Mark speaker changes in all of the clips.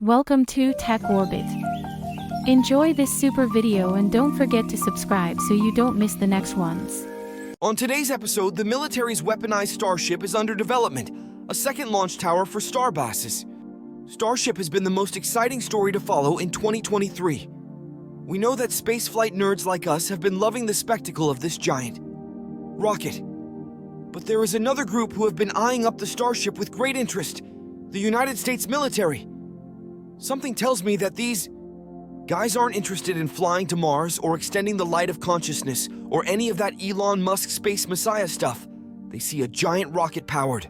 Speaker 1: Welcome to Tech Orbit. Enjoy this super video and don't forget to subscribe so you don't miss the next ones.
Speaker 2: On today's episode, the military's weaponized Starship is under development, a second launch tower for Starbasses. Starship has been the most exciting story to follow in 2023. We know that spaceflight nerds like us have been loving the spectacle of this giant rocket. But there is another group who have been eyeing up the Starship with great interest, the United States military. Something tells me that these guys aren't interested in flying to Mars or extending the light of consciousness or any of that Elon Musk space messiah stuff. They see a giant rocket-powered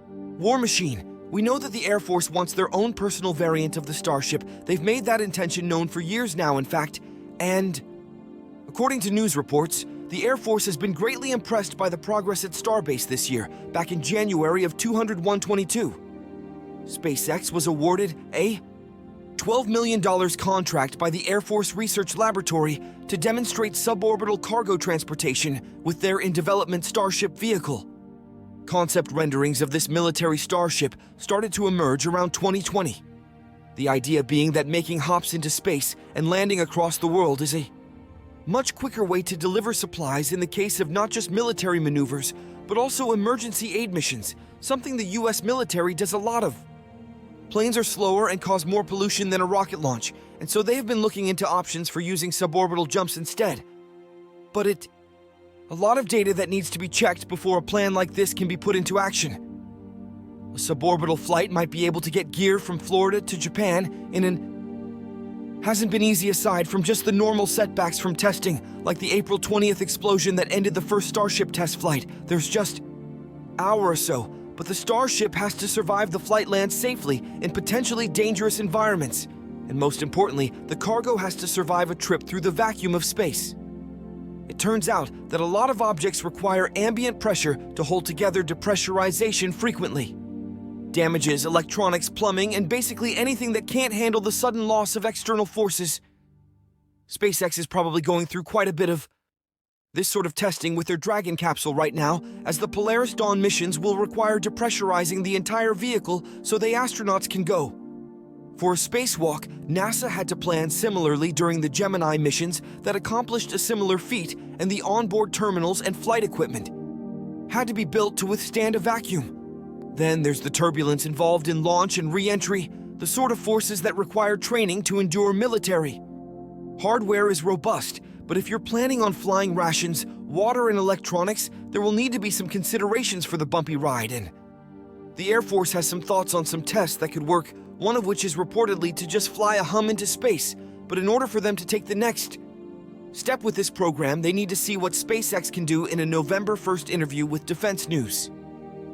Speaker 2: war machine. We know that the Air Force wants their own personal variant of the Starship. They've made that intention known for years now, in fact, and according to news reports, the Air Force has been greatly impressed by the progress at Starbase this year, back in January of 20122. SpaceX was awarded a $12 million contract by the Air Force Research Laboratory to demonstrate suborbital cargo transportation with their in-development Starship vehicle. Concept renderings of this military Starship started to emerge around 2020. The idea being that making hops into space and landing across the world is a much quicker way to deliver supplies in the case of not just military maneuvers, but also emergency aid missions, something the US military does a lot of. Planes are slower and cause more pollution than a rocket launch, and so they have been looking into options for using suborbital jumps instead. But a lot of data that needs to be checked before a plan like this can be put into action. A suborbital flight might be able to get gear from Florida to Japan in an hasn't been easy aside from just the normal setbacks from testing, like the April 20th explosion that ended the first Starship test flight. There's just an hour or so. But the Starship has to survive the flight land safely in potentially dangerous environments. And most importantly, the cargo has to survive a trip through the vacuum of space. It turns out that a lot of objects require ambient pressure to hold together depressurization frequently. Damages, electronics, plumbing, and basically anything that can't handle the sudden loss of external forces. SpaceX is probably going through quite a bit of this sort of testing with their Dragon capsule right now, as the Polaris Dawn missions will require depressurizing the entire vehicle so the astronauts can go. For a spacewalk, NASA had to plan similarly during the Gemini missions that accomplished a similar feat, and the onboard terminals and flight equipment had to be built to withstand a vacuum. Then there's the turbulence involved in launch and re-entry, the sort of forces that require training to endure military. Hardware is robust, but if you're planning on flying rations, water, and electronics, there will need to be some considerations for the bumpy ride, and the Air Force has some thoughts on some tests that could work, one of which is reportedly to just fly a hum into space. But in order for them to take the next step with this program, they need to see what SpaceX can do in a November 1st interview with Defense News.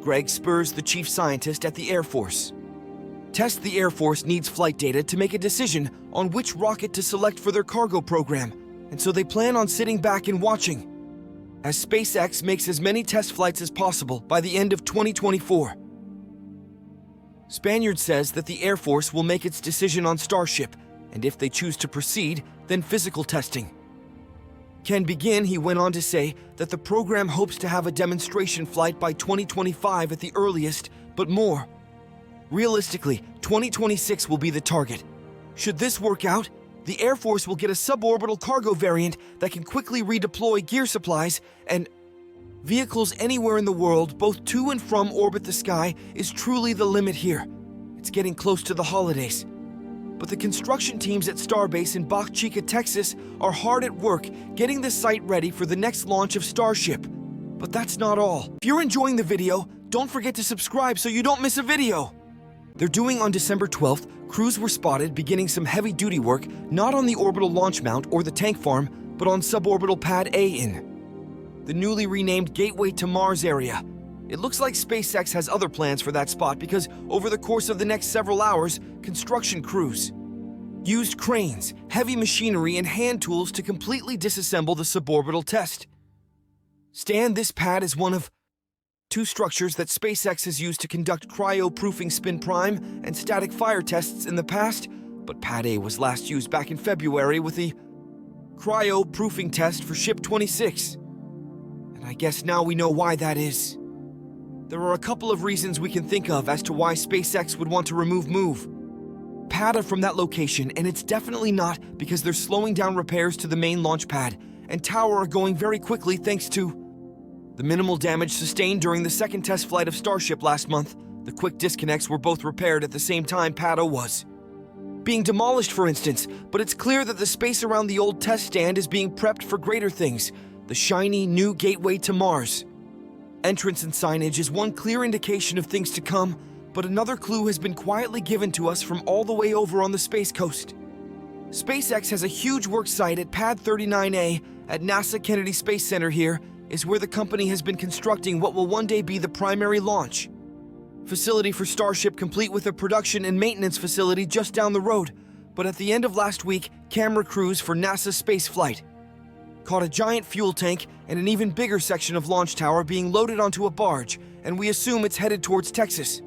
Speaker 2: Greg Spurs, the chief scientist at the Air Force. The Air Force needs flight data to make a decision on which rocket to select for their cargo program, and so they plan on sitting back and watching as SpaceX makes as many test flights as possible by the end of 2024. Spaniard says that the Air Force will make its decision on Starship, and if they choose to proceed, then physical testing can begin. He went on to say that the program hopes to have a demonstration flight by 2025 at the earliest, but more realistically, 2026 will be the target. Should this work out, the Air Force will get a suborbital cargo variant that can quickly redeploy gear supplies and vehicles anywhere in the world, both to and from orbit. The sky is truly the limit here. It's getting close to the holidays. But the construction teams at Starbase in Boca Chica, Texas are hard at work getting the site ready for the next launch of Starship. But that's not all. If you're enjoying the video, don't forget to subscribe so you don't miss a video. They're doing on December 12th, crews were spotted beginning some heavy-duty work not on the orbital launch mount or the tank farm, but on suborbital Pad A in the newly renamed Gateway to Mars area. It looks like SpaceX has other plans for that spot because over the course of the next several hours, construction crews used cranes, heavy machinery, and hand tools to completely disassemble the suborbital test stand. This pad is one of two structures that SpaceX has used to conduct cryo-proofing spin prime and static fire tests in the past, but Pad A was last used back in February with the cryo-proofing test for Ship 26. And I guess now we know why that is. There are a couple of reasons we can think of as to why SpaceX would want to remove PADA from that location, and it's definitely not because they're slowing down repairs to the main launch pad and tower are going very quickly thanks to the minimal damage sustained during the second test flight of Starship last month. The quick disconnects were both repaired at the same time PADA was being demolished, for instance, but it's clear that the space around the old test stand is being prepped for greater things, the shiny new gateway to Mars. Entrance and signage is one clear indication of things to come, but another clue has been quietly given to us from all the way over on the Space Coast. SpaceX has a huge work site at Pad 39A at NASA Kennedy Space Center. Here is where the company has been constructing what will one day be the primary launch facility for Starship, complete with a production and maintenance facility just down the road. But at the end of last week, camera crews for NASA's space flight caught a giant fuel tank and an even bigger section of launch tower being loaded onto a barge, and we assume it's headed towards Texas.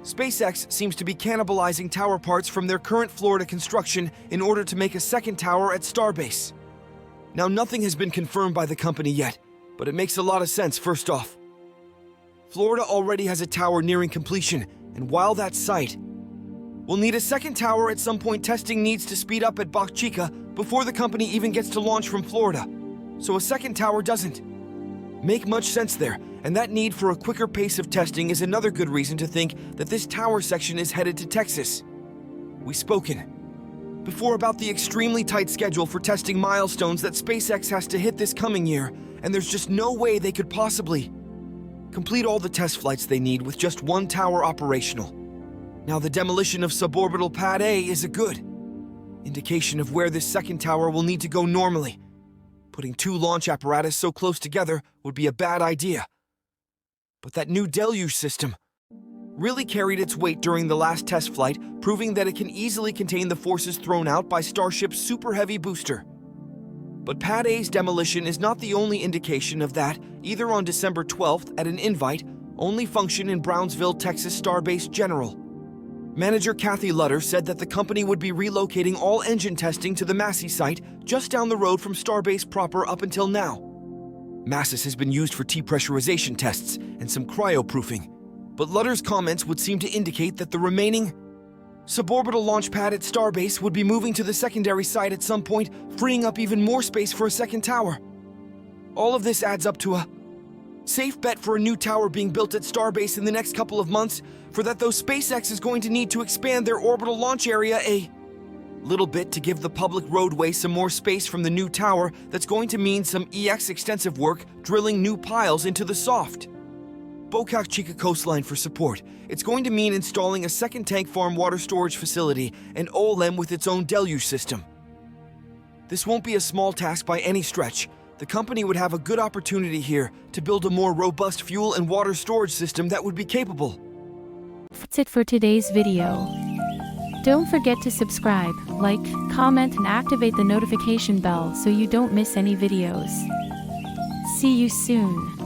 Speaker 2: SpaceX seems to be cannibalizing tower parts from their current Florida construction in order to make a second tower at Starbase. Now, nothing has been confirmed by the company yet, but it makes a lot of sense. First off, Florida already has a tower nearing completion, and while that site will need a second tower at some point, testing needs to speed up at Boca Chica before the company even gets to launch from Florida. So a second tower doesn't make much sense there, and that need for a quicker pace of testing is another good reason to think that this tower section is headed to Texas. We've spoken before about the extremely tight schedule for testing milestones that SpaceX has to hit this coming year, and there's just no way they could possibly complete all the test flights they need with just one tower operational. Now, the demolition of suborbital Pad A is a good indication of where this second tower will need to go normally. Putting two launch apparatus so close together would be a bad idea. But that new deluge system really carried its weight during the last test flight, proving that it can easily contain the forces thrown out by Starship's super heavy booster. But Pad A's demolition is not the only indication of that. Either on December 12th at an invite-only function in Brownsville, Texas Starbase, General Manager Kathy Lutter said that the company would be relocating all engine testing to the Massey site just down the road from Starbase proper. Up until now, Massey has been used for depressurization tests and some cryoproofing, but Lutter's comments would seem to indicate that the remaining suborbital launch pad at Starbase would be moving to the secondary site at some point, freeing up even more space for a second tower. All of this adds up to a safe bet for a new tower being built at Starbase in the next couple of months. For that, though, SpaceX is going to need to expand their orbital launch area a little bit to give the public roadway some more space from the new tower. That's going to mean some extensive work drilling new piles into the soft Boca Chica coastline for support. It's going to mean installing a second tank farm water storage facility and OLM with its own deluge system. This won't be a small task by any stretch. The company would have a good opportunity here to build a more robust fuel and water storage system that would be capable.
Speaker 1: That's it for today's video. Don't forget to subscribe, like, comment, and activate the notification bell so you don't miss any videos. See you soon.